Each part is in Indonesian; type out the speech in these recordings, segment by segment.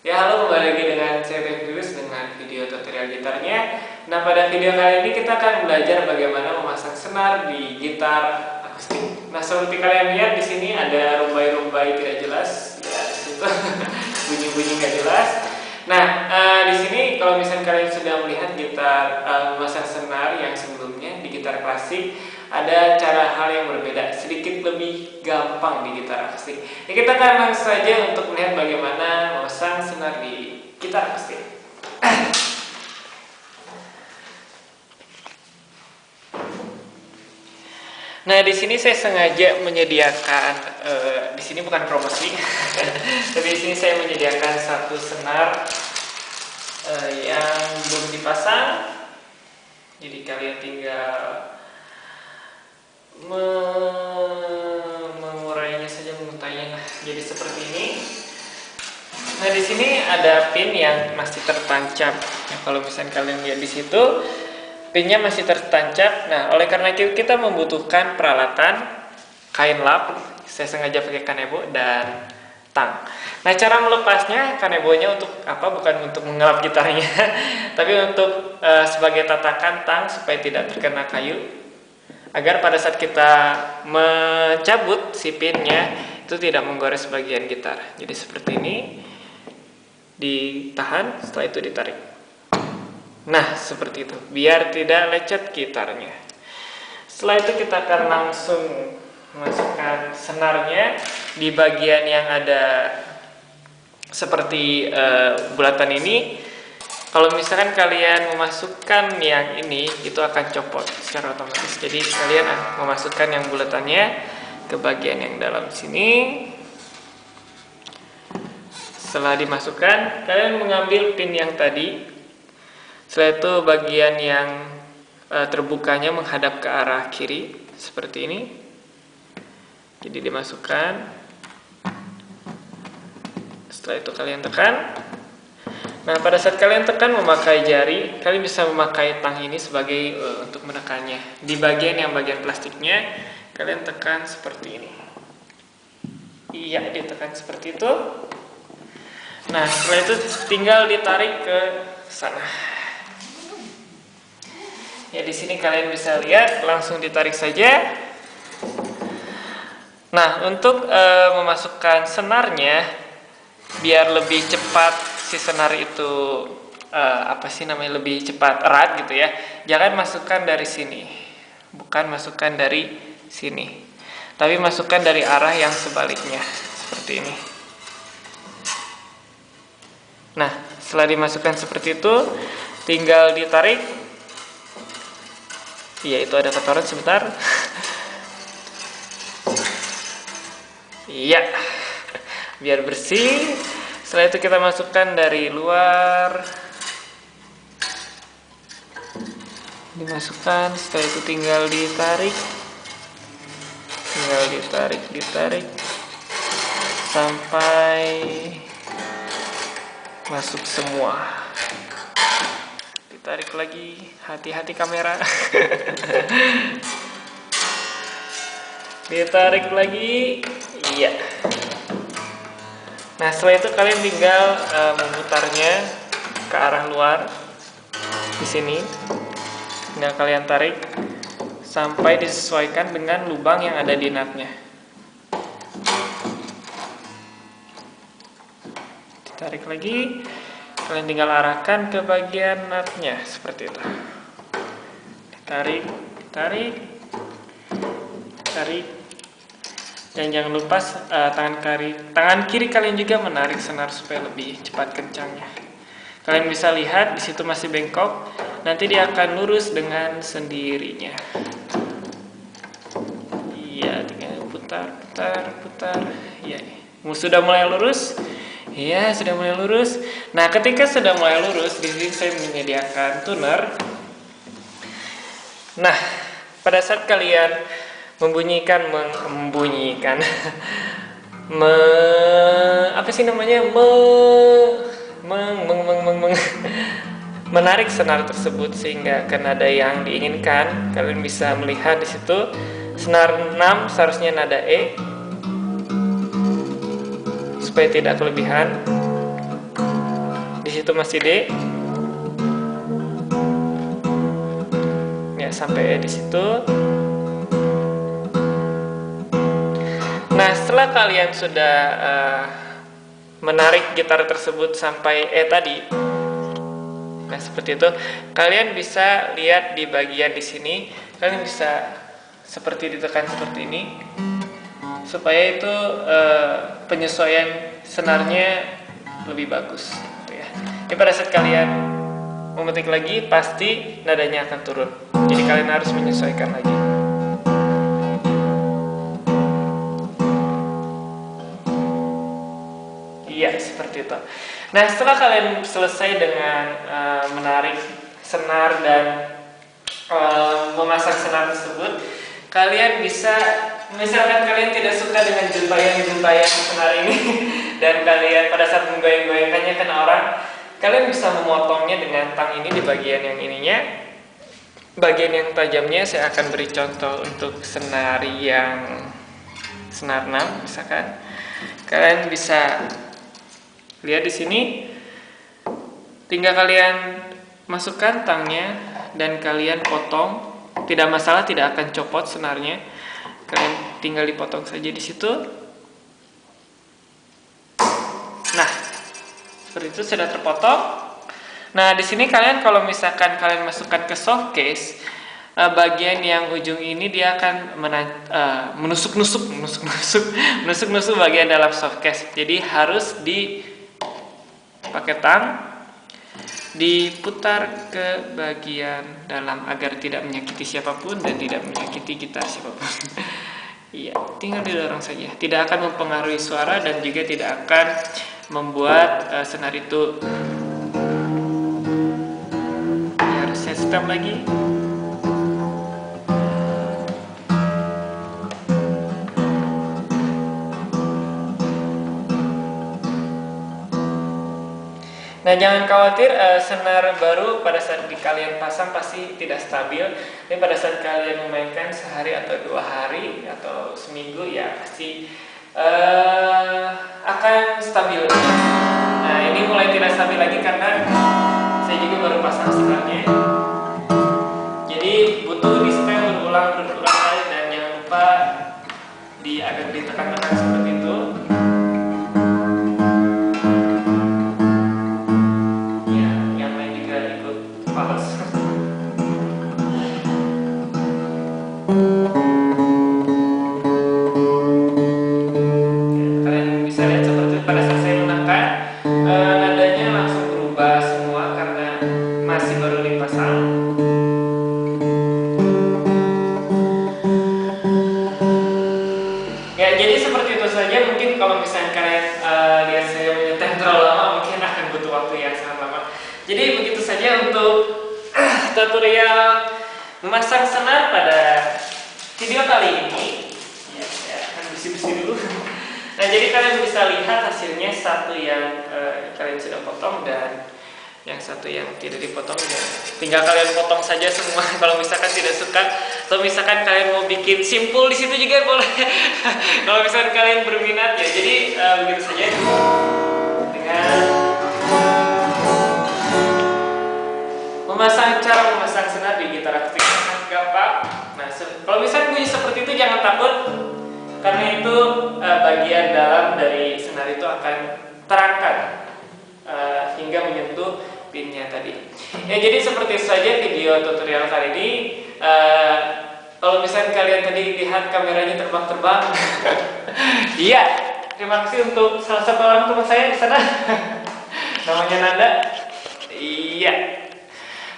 Ya, halo, kembali lagi dengan saya Reviews dengan video tutorial gitarnya. Nah, pada video kali ini kita akan belajar bagaimana memasang senar di gitar akustik. Nah, seperti kalian lihat di sini ada rumbai-rumbai tidak jelas, ya, di situ bunyi-bunyi nggak jelas. Nah, di sini kalau misalnya kalian sudah melihat gitar memasang senar yang sebelumnya di gitar klasik, ada cara hal yang berbeda, sedikit lebih gampang di gitar akustik. Ya, kita akan langsung saja untuk melihat bagaimana memasang senar di gitar akustik. Nah, di sini saya sengaja menyediakan, di sini bukan promosi, tapi di sini saya menyediakan satu senar yang belum dipasang. Jadi kalian tinggal mengurainya saja, mengutainya. Jadi seperti ini. Nah, di sini ada pin yang masih tertancap. Nah, kalau misalnya kalian lihat di situ, pinnya masih tertancap. Nah, oleh karena itu kita membutuhkan peralatan kain lap. Saya sengaja pakai kanebo dan tang. Nah, cara melepasnya, kanebonya untuk apa? Bukan untuk mengelap gitarnya, tapi untuk sebagai tatakan tang supaya tidak terkena kayu, agar pada saat kita mencabut si pinnya itu tidak menggores bagian gitar. Jadi seperti ini, ditahan, setelah itu ditarik. Nah, seperti itu, biar tidak lecet gitarnya. Setelah itu kita akan langsung masukkan senarnya di bagian yang ada seperti bulatan ini. Kalau misalkan kalian memasukkan yang ini, itu akan copot secara otomatis. Jadi kalian memasukkan yang bulatannya ke bagian yang dalam sini. Setelah dimasukkan, kalian mengambil pin yang tadi. Setelah itu bagian yang terbukanya menghadap ke arah kiri, seperti ini. Jadi dimasukkan. Setelah itu kalian tekan. Nah, pada saat kalian tekan memakai jari, kalian bisa memakai tang ini sebagai untuk menekannya. Di bagian plastiknya, kalian tekan seperti ini. Iya, ditekan seperti itu. Nah, setelah itu tinggal ditarik ke sana. Ya, di sini kalian bisa lihat, langsung ditarik saja. Nah, untuk memasukkan senarnya, biar lebih cepat si senar itu lebih cepat erat gitu ya. Jangan masukkan dari sini, bukan masukkan dari sini, tapi masukkan dari arah yang sebaliknya, seperti ini. Nah, setelah dimasukkan seperti itu, tinggal ditarik. Iya, itu ada kotoran sebentar. Iya, biar bersih. Setelah itu kita masukkan dari luar. Dimasukkan, setelah itu tinggal ditarik. Tinggal ditarik sampai masuk semua. Ditarik lagi, hati-hati kamera. Ditarik lagi, iya. Nah, setelah itu kalian tinggal memutarnya ke arah luar. Di sini, tinggal kalian tarik sampai disesuaikan dengan lubang yang ada di nutnya. Ditarik lagi, kalian tinggal arahkan ke bagian nutnya seperti itu. Ditarik, dan jangan lupa tangan kiri kalian juga menarik senar supaya lebih cepat kencangnya. Kalian bisa lihat di situ masih bengkok, nanti dia akan lurus dengan sendirinya. Iya, tinggal putar. Iya, sudah mulai lurus. Iya, sudah mulai lurus. Nah, ketika sudah mulai lurus, di sini saya menyediakan tuner. Nah, pada saat kalian menarik senar tersebut sehingga ke nada yang diinginkan, kalian bisa melihat di situ senar 6 seharusnya nada E supaya tidak kelebihan. situ masih D. Ya, sampai di situ. Nah, setelah kalian sudah menarik gitar tersebut sampai E tadi, nah seperti itu, kalian bisa lihat di bagian di sini, kalian bisa seperti ditekan seperti ini, supaya itu penyesuaian senarnya lebih bagus, gitu ya. Jadi pada saat kalian memetik lagi, pasti nadanya akan turun. Jadi kalian harus menyesuaikan lagi. Iya, seperti itu. Nah, setelah kalian selesai dengan menarik senar dan memasang senar tersebut, kalian bisa, misalkan kalian tidak suka dengan jentayan senar ini dan kalian pada saat menggoyang-goyangkannya kena orang, kalian bisa memotongnya dengan tang ini di bagian yang ininya. Bagian yang tajamnya saya akan beri contoh untuk senar yang senar 6 misalkan. Kalian bisa lihat di sini, tinggal kalian masukkan tangnya dan kalian potong, tidak masalah, tidak akan copot senarnya. Kalian tinggal dipotong saja di situ. Nah, seperti itu sudah terpotong. Nah, di sini kalian kalau misalkan kalian masukkan ke soft case, bagian yang ujung ini dia akan menusuk-nusuk bagian dalam soft case. Jadi harus pakai tang, diputar ke bagian dalam agar tidak menyakiti siapapun dan tidak menyakiti gitar siapapun. Iya, tinggal didorong saja. Tidak akan mempengaruhi suara dan juga tidak akan membuat senar itu. Ya, harus saya stop lagi. Nah, jangan khawatir, senar baru pada saat kalian pasang pasti tidak stabil. Tapi pada saat kalian memainkan sehari atau 2 hari atau seminggu, ya pasti akan stabil. Nah, ini mulai tidak stabil lagi karena saya juga baru pasang senarnya. Jadi butuh di setel berulang kali, dan jangan lupa agar ditekan-tekan seperti itu. Jadi begitu saja untuk tutorial memasang senar pada video kali ini. Ya, saya akan bersih-bersih dulu. Nah, jadi kalian bisa lihat hasilnya, satu yang kalian sudah potong dan yang satu yang tidak dipotong. Ya, tinggal kalian potong saja semua kalau misalkan tidak suka, atau misalkan kalian mau bikin simpul di situ juga boleh. Kalau misalkan kalian berminat, ya. Jadi begitu saja dengan cara memasang senar di gitar akustik sangat gampang. Nah, kalau misalnya bunyi seperti itu jangan takut, karena itu bagian dalam dari senar itu akan terangkat hingga menyentuh pinnya tadi. Ya, jadi seperti itu saja video tutorial kali ini. Kalau misalnya kalian tadi lihat kameranya terbang-terbang, iya, terima kasih untuk salah satu orang teman saya di sana. Namanya Nanda. Iya.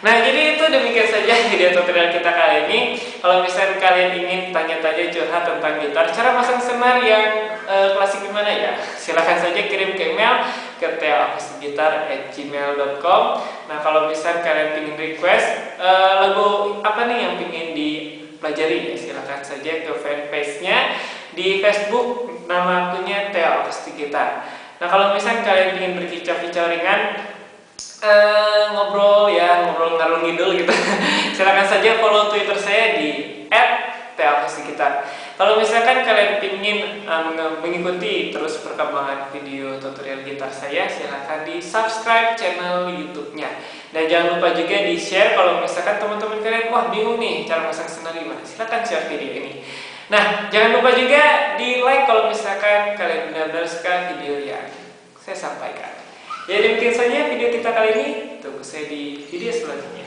Nah, jadi itu demikian saja video tutorial kita kali ini. Kalau misalnya kalian ingin tanya-tanya curhat tentang gitar, cara pasang senar yang klasik gimana ya, silahkan saja kirim ke email ke teoakustikgitar@gmail.com. Nah, kalau misalnya kalian ingin request lagu apa nih yang ingin dipelajari, ya silahkan saja ke fanpage-nya di Facebook, nama akunnya Theo Akustik Gitar. Nah, kalau misalnya kalian ingin berkicau-kicau ringan, ngobrol ngalung ngidul gitu, silakan saja follow Twitter saya di TA kita. Kalau misalkan kalian ingin mengikuti terus perkembangan video tutorial gitar saya, silahkan di subscribe channel YouTube-nya. Dan jangan lupa juga di share kalau misalkan teman-teman kalian wah bingung nih cara masang senar gimana, silahkan share video ini. Nah, jangan lupa juga di like kalau misalkan kalian benar-benar suka video yang saya sampaikan. Ya demikian saja video kita kali ini. Tunggu saya di video selanjutnya.